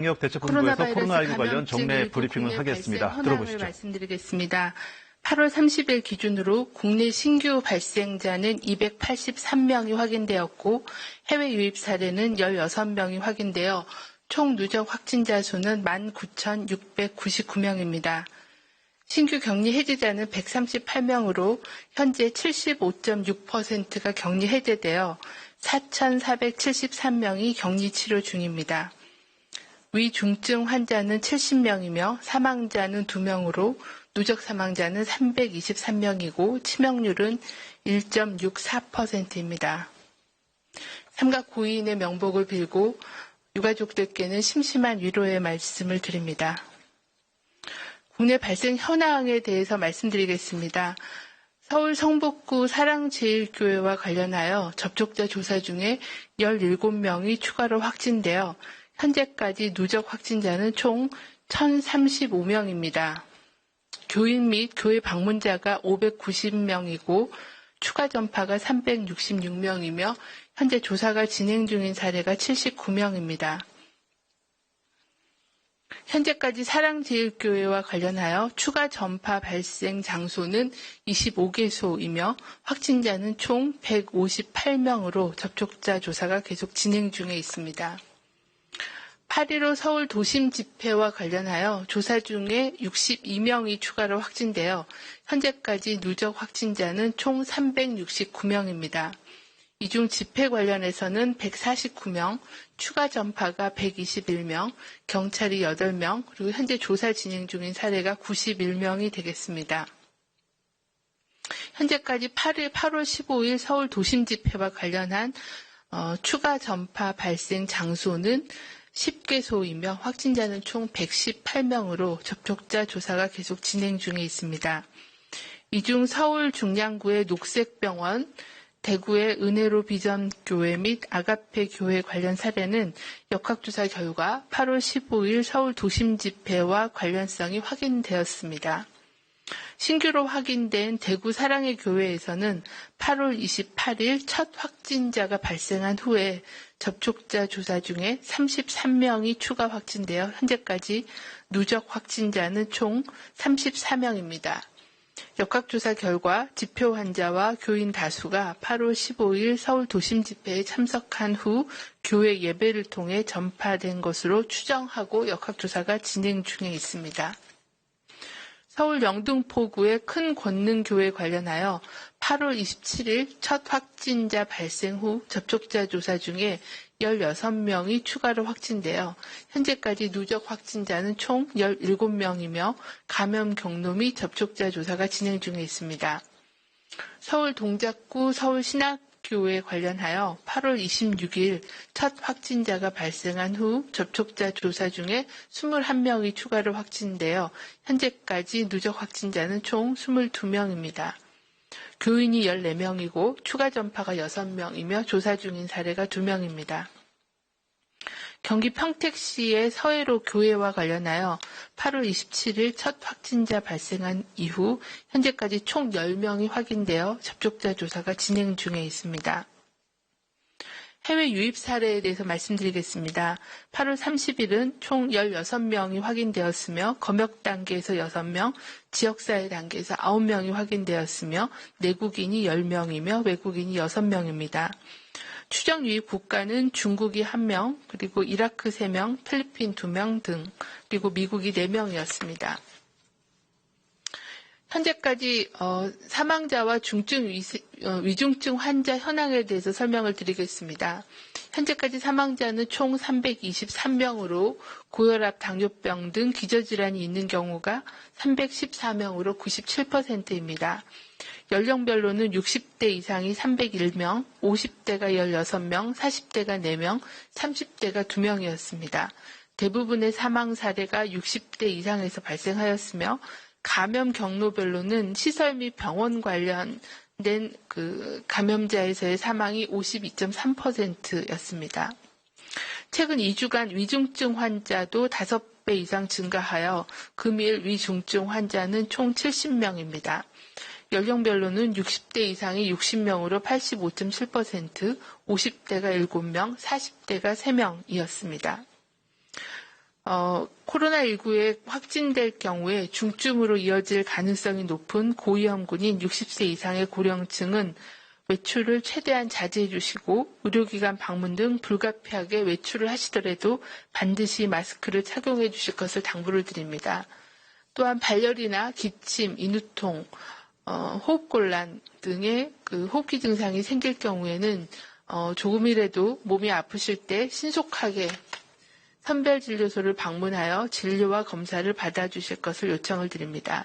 방역대책본부에서 코로나19 관련 정례 브리핑을 하겠습니다. 들어보시죠. 말씀드리겠습니다. 8월 30일 기준으로 국내 신규 발생자는 283명이 확인되었고 해외 유입 사례는 16명이 확인되어 총 누적 확진자 수는 19,699명입니다. 신규 격리 해제자는 138명으로 현재 75.6%가 격리 해제되어 4,473명이 격리 치료 중입니다. 위중증 환자는 70명이며 사망자는 2명으로 누적 사망자는 323명이고 치명률은 1.64%입니다. 삼각 고인의 명복을 빌고 유가족들께는 심심한 위로의 말씀을 드립니다. 국내 발생 현황에 대해서 말씀드리겠습니다. 서울 성북구 사랑제일교회와 관련하여 접촉자 조사 중에 17명이 추가로 확진되어 현재까지 누적 확진자는 총 1,035명입니다. 교인 및 교회 방문자가 590명이고 추가 전파가 366명이며 현재 조사가 진행 중인 사례가 79명입니다. 현재까지 사랑제일교회와 관련하여 추가 전파 발생 장소는 25개소이며 확진자는 총 158명으로 접촉자 조사가 계속 진행 중에 있습니다. 8.15 서울 도심 집회와 관련하여 조사 중에 62명이 추가로 확진되어 현재까지 누적 확진자는 총 369명입니다. 이 중 집회 관련해서는 149명, 추가 전파가 121명, 경찰이 8명, 그리고 현재 조사 진행 중인 사례가 91명이 되겠습니다. 현재까지 8월 15일 서울 도심 집회와 관련한 추가 전파 발생 장소는 10개소이며 확진자는 총 118명으로 접촉자 조사가 계속 진행 중에 있습니다. 이 중 서울 중량구의 녹색병원, 대구의 은혜로 비전교회 및 아가페 교회 관련 사례는 역학조사 결과 8월 15일 서울 도심 집회와 관련성이 확인되었습니다. 신규로 확인된 대구 사랑의 교회에서는 8월 28일 첫 확진자가 발생한 후에 접촉자 조사 중에 33명이 추가 확진되어 현재까지 누적 확진자는 총 34명입니다. 역학조사 결과 집회 환자와 교인 다수가 8월 15일 서울 도심 집회에 참석한 후 교회 예배를 통해 전파된 것으로 추정하고 역학조사가 진행 중에 있습니다. 서울 영등포구의 큰 권능교회 관련하여 8월 27일 첫 확진자 발생 후 접촉자 조사 중에 16명이 추가로 확진되어 현재까지 누적 확진자는 총 17명이며 감염 경로 및 접촉자 조사가 진행 중에 있습니다. 서울 동작구 서울신학교회 관련하여 8월 26일 첫 확진자가 발생한 후 접촉자 조사 중에 21명이 추가로 확진되어 현재까지 누적 확진자는 총 22명입니다. 교인이 14명이고 추가 전파가 6명이며 조사 중인 사례가 2명입니다. 경기 평택시의 서해로 교회와 관련하여 8월 27일 첫 확진자 발생한 이후 현재까지 총 10명이 확인되어 접촉자 조사가 진행 중에 있습니다. 해외 유입 사례에 대해서 말씀드리겠습니다. 8월 30일은 총 16명이 확인되었으며 검역 단계에서 6명, 지역사회 단계에서 9명이 확인되었으며 내국인이 10명이며 외국인이 6명입니다. 추정 유입 국가는 중국이 1명, 그리고 이라크 3명, 필리핀 2명 등, 그리고 미국이 4명이었습니다. 현재까지 사망자와 위중증 환자 현황에 대해서 설명을 드리겠습니다. 현재까지 사망자는 총 323명으로 고혈압, 당뇨병 등 기저질환이 있는 경우가 314명으로 97%입니다. 연령별로는 60대 이상이 301명, 50대가 16명, 40대가 4명, 30대가 2명이었습니다. 대부분의 사망 사례가 60대 이상에서 발생하였으며 감염 경로별로는 시설 및 병원 관련된 감염자에서의 사망이 52.3%였습니다. 최근 2주간 위중증 환자도 5배 이상 증가하여 금일 위중증 환자는 총 70명입니다. 연령별로는 60대 이상이 60명으로 85.7%, 50대가 7명, 40대가 3명이었습니다. 코로나19에 확진될 경우에 중증으로 이어질 가능성이 높은 고위험군인 60세 이상의 고령층은 외출을 최대한 자제해 주시고 의료기관 방문 등 불가피하게 외출을 하시더라도 반드시 마스크를 착용해 주실 것을 당부를 드립니다. 또한 발열이나 기침, 인후통, 호흡곤란 등의 호흡기 증상이 생길 경우에는 조금이라도 몸이 아프실 때 신속하게 선별진료소를 방문하여 진료와 검사를 받아주실 것을 요청을 드립니다.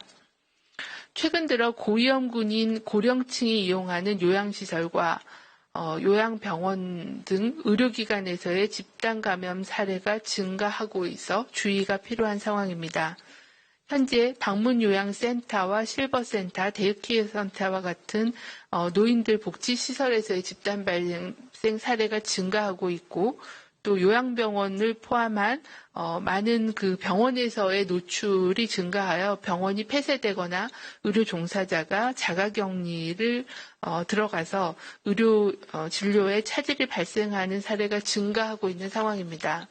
최근 들어 고위험군인 고령층이 이용하는 요양시설과 요양병원 등 의료기관에서의 집단 감염 사례가 증가하고 있어 주의가 필요한 상황입니다. 현재 방문요양센터와 실버센터, 데이케어 센터와 같은 노인들 복지시설에서의 집단 발생 사례가 증가하고 있고 또 요양병원을 포함한 많은 그 병원에서의 노출이 증가하여 병원이 폐쇄되거나 의료 종사자가 자가격리를 들어가서 의료 진료에 차질이 발생하는 사례가 증가하고 있는 상황입니다.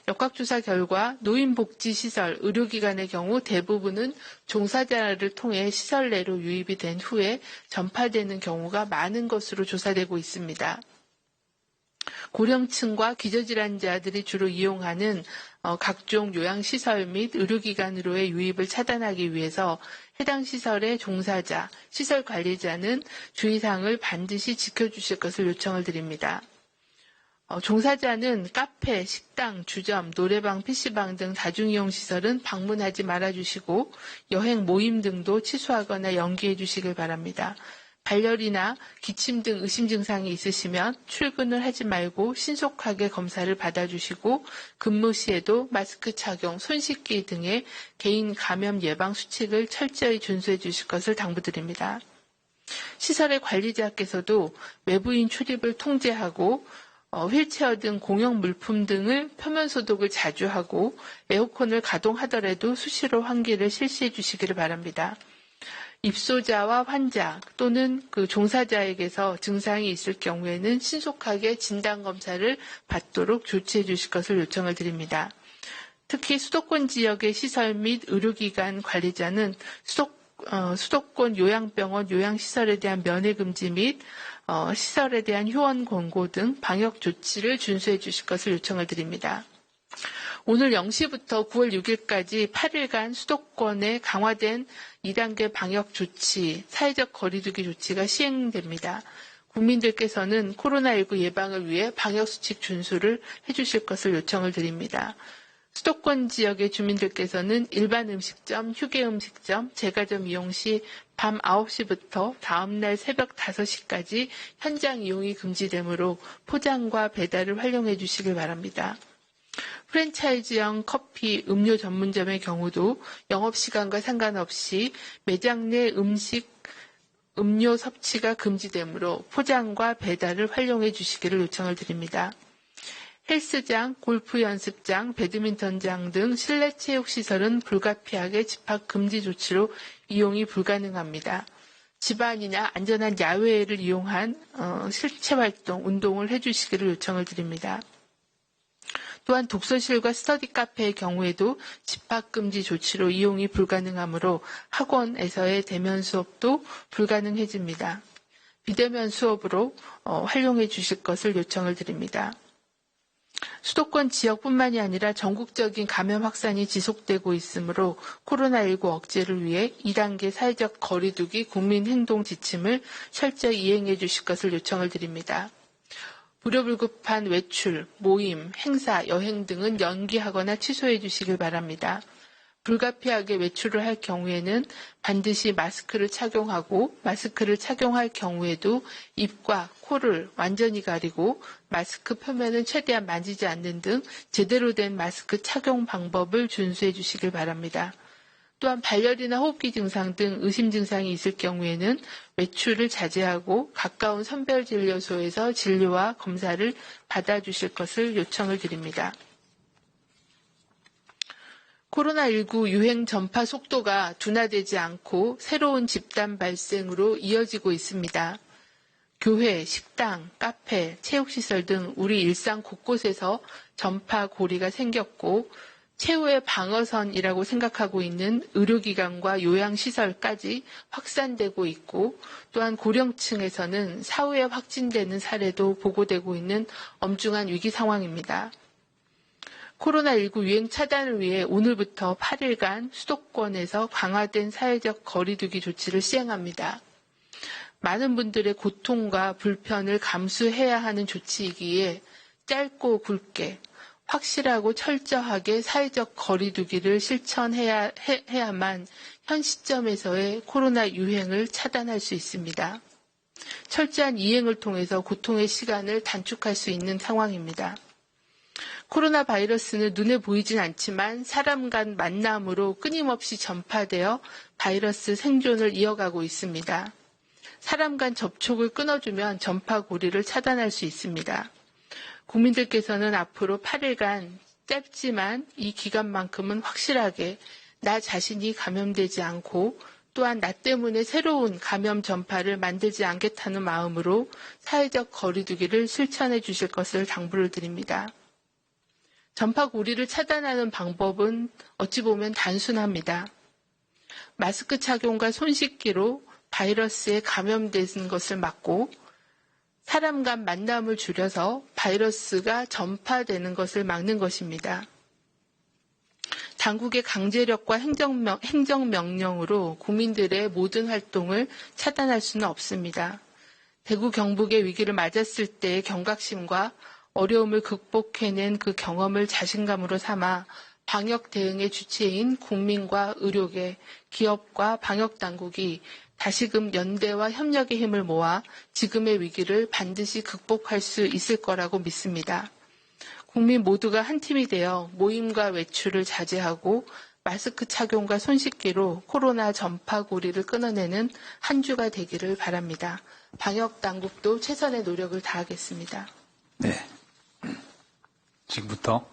역학조사 결과 노인복지시설, 의료기관의 경우 대부분은 종사자를 통해 시설 내로 유입이 된 후에 전파되는 경우가 많은 것으로 조사되고 있습니다. 고령층과 기저질환자들이 주로 이용하는 각종 요양시설 및 의료기관으로의 유입을 차단하기 위해서 해당 시설의 종사자, 시설 관리자는 주의사항을 반드시 지켜주실 것을 요청을 드립니다. 종사자는 카페, 식당, 주점, 노래방, PC방 등 다중이용시설은 방문하지 말아주시고 여행 모임 등도 취소하거나 연기해 주시길 바랍니다. 발열이나 기침 등 의심 증상이 있으시면 출근을 하지 말고 신속하게 검사를 받아주시고 근무 시에도 마스크 착용, 손 씻기 등의 개인 감염 예방 수칙을 철저히 준수해 주실 것을 당부드립니다. 시설의 관리자께서도 외부인 출입을 통제하고 휠체어 등 공용 물품 등을 표면 소독을 자주 하고 에어컨을 가동하더라도 수시로 환기를 실시해 주시기를 바랍니다. 입소자와 환자 또는 그 종사자에게서 증상이 있을 경우에는 신속하게 진단검사를 받도록 조치해 주실 것을 요청을 드립니다. 특히 수도권 지역의 시설 및 의료기관 관리자는 수도권 요양병원, 요양시설에 대한 면회금지 및 시설에 대한 휴원 권고 등 방역 조치를 준수해 주실 것을 요청을 드립니다. 오늘 0시부터 9월 6일까지 8일간 수도권에 강화된 2단계 방역 조치, 사회적 거리두기 조치가 시행됩니다. 국민들께서는 코로나19 예방을 위해 방역수칙 준수를 해주실 것을 요청을 드립니다. 수도권 지역의 주민들께서는 일반 음식점, 휴게 음식점, 제과점 이용 시 밤 9시부터 다음날 새벽 5시까지 현장 이용이 금지되므로 포장과 배달을 활용해 주시길 바랍니다. 프랜차이즈형 커피, 음료 전문점의 경우도 영업시간과 상관없이 매장 내 음식, 음료 섭취가 금지되므로 포장과 배달을 활용해 주시기를 요청을 드립니다. 헬스장, 골프 연습장, 배드민턴장 등 실내 체육시설은 불가피하게 집합 금지 조치로 이용이 불가능합니다. 집안이나 안전한 야외를 이용한 실체 활동, 운동을 해주시기를 요청을 드립니다. 또한 독서실과 스터디 카페의 경우에도 집합금지 조치로 이용이 불가능하므로 학원에서의 대면 수업도 불가능해집니다. 비대면 수업으로 활용해 주실 것을 요청을 드립니다. 수도권 지역뿐만이 아니라 전국적인 감염 확산이 지속되고 있으므로 코로나19 억제를 위해 2단계 사회적 거리두기 국민행동 지침을 철저히 이행해 주실 것을 요청을 드립니다. 불효불급한 외출, 모임, 행사, 여행 등은 연기하거나 취소해 주시길 바랍니다. 불가피하게 외출을 할 경우에는 반드시 마스크를 착용하고 마스크를 착용할 경우에도 입과 코를 완전히 가리고 마스크 표면은 최대한 만지지 않는 등 제대로 된 마스크 착용 방법을 준수해 주시길 바랍니다. 또한 발열이나 호흡기 증상 등 의심 증상이 있을 경우에는 외출을 자제하고 가까운 선별진료소에서 진료와 검사를 받아주실 것을 요청을 드립니다. 코로나19 유행 전파 속도가 둔화되지 않고 새로운 집단 발생으로 이어지고 있습니다. 교회, 식당, 카페, 체육시설 등 우리 일상 곳곳에서 전파 고리가 생겼고 최후의 방어선이라고 생각하고 있는 의료기관과 요양시설까지 확산되고 있고, 또한 고령층에서는 사후에 확진되는 사례도 보고되고 있는 엄중한 위기 상황입니다. 코로나19 유행 차단을 위해 오늘부터 8일간 수도권에서 강화된 사회적 거리두기 조치를 시행합니다. 많은 분들의 고통과 불편을 감수해야 하는 조치이기에 짧고 굵게 확실하고 철저하게 사회적 거리두기를 실천해야만 현 시점에서의 코로나 유행을 차단할 수 있습니다. 철저한 이행을 통해서 고통의 시간을 단축할 수 있는 상황입니다. 코로나 바이러스는 눈에 보이진 않지만 사람 간 만남으로 끊임없이 전파되어 바이러스 생존을 이어가고 있습니다. 사람 간 접촉을 끊어주면 전파 고리를 차단할 수 있습니다. 국민들께서는 앞으로 8일간 짧지만 이 기간만큼은 확실하게 나 자신이 감염되지 않고 또한 나 때문에 새로운 감염 전파를 만들지 않겠다는 마음으로 사회적 거리두기를 실천해 주실 것을 당부를 드립니다. 전파 고리를 차단하는 방법은 어찌 보면 단순합니다. 마스크 착용과 손 씻기로 바이러스에 감염되는 것을 막고 사람 간 만남을 줄여서 바이러스가 전파되는 것을 막는 것입니다. 당국의 강제력과 행정명령으로 국민들의 모든 활동을 차단할 수는 없습니다. 대구 경북의 위기를 맞았을 때의 경각심과 어려움을 극복해낸 그 경험을 자신감으로 삼아 방역 대응의 주체인 국민과 의료계, 기업과 방역당국이 다시금 연대와 협력의 힘을 모아 지금의 위기를 반드시 극복할 수 있을 거라고 믿습니다. 국민 모두가 한 팀이 되어 모임과 외출을 자제하고 마스크 착용과 손 씻기로 코로나 전파 고리를 끊어내는 한 주가 되기를 바랍니다. 방역당국도 최선의 노력을 다하겠습니다. 네. 지금부터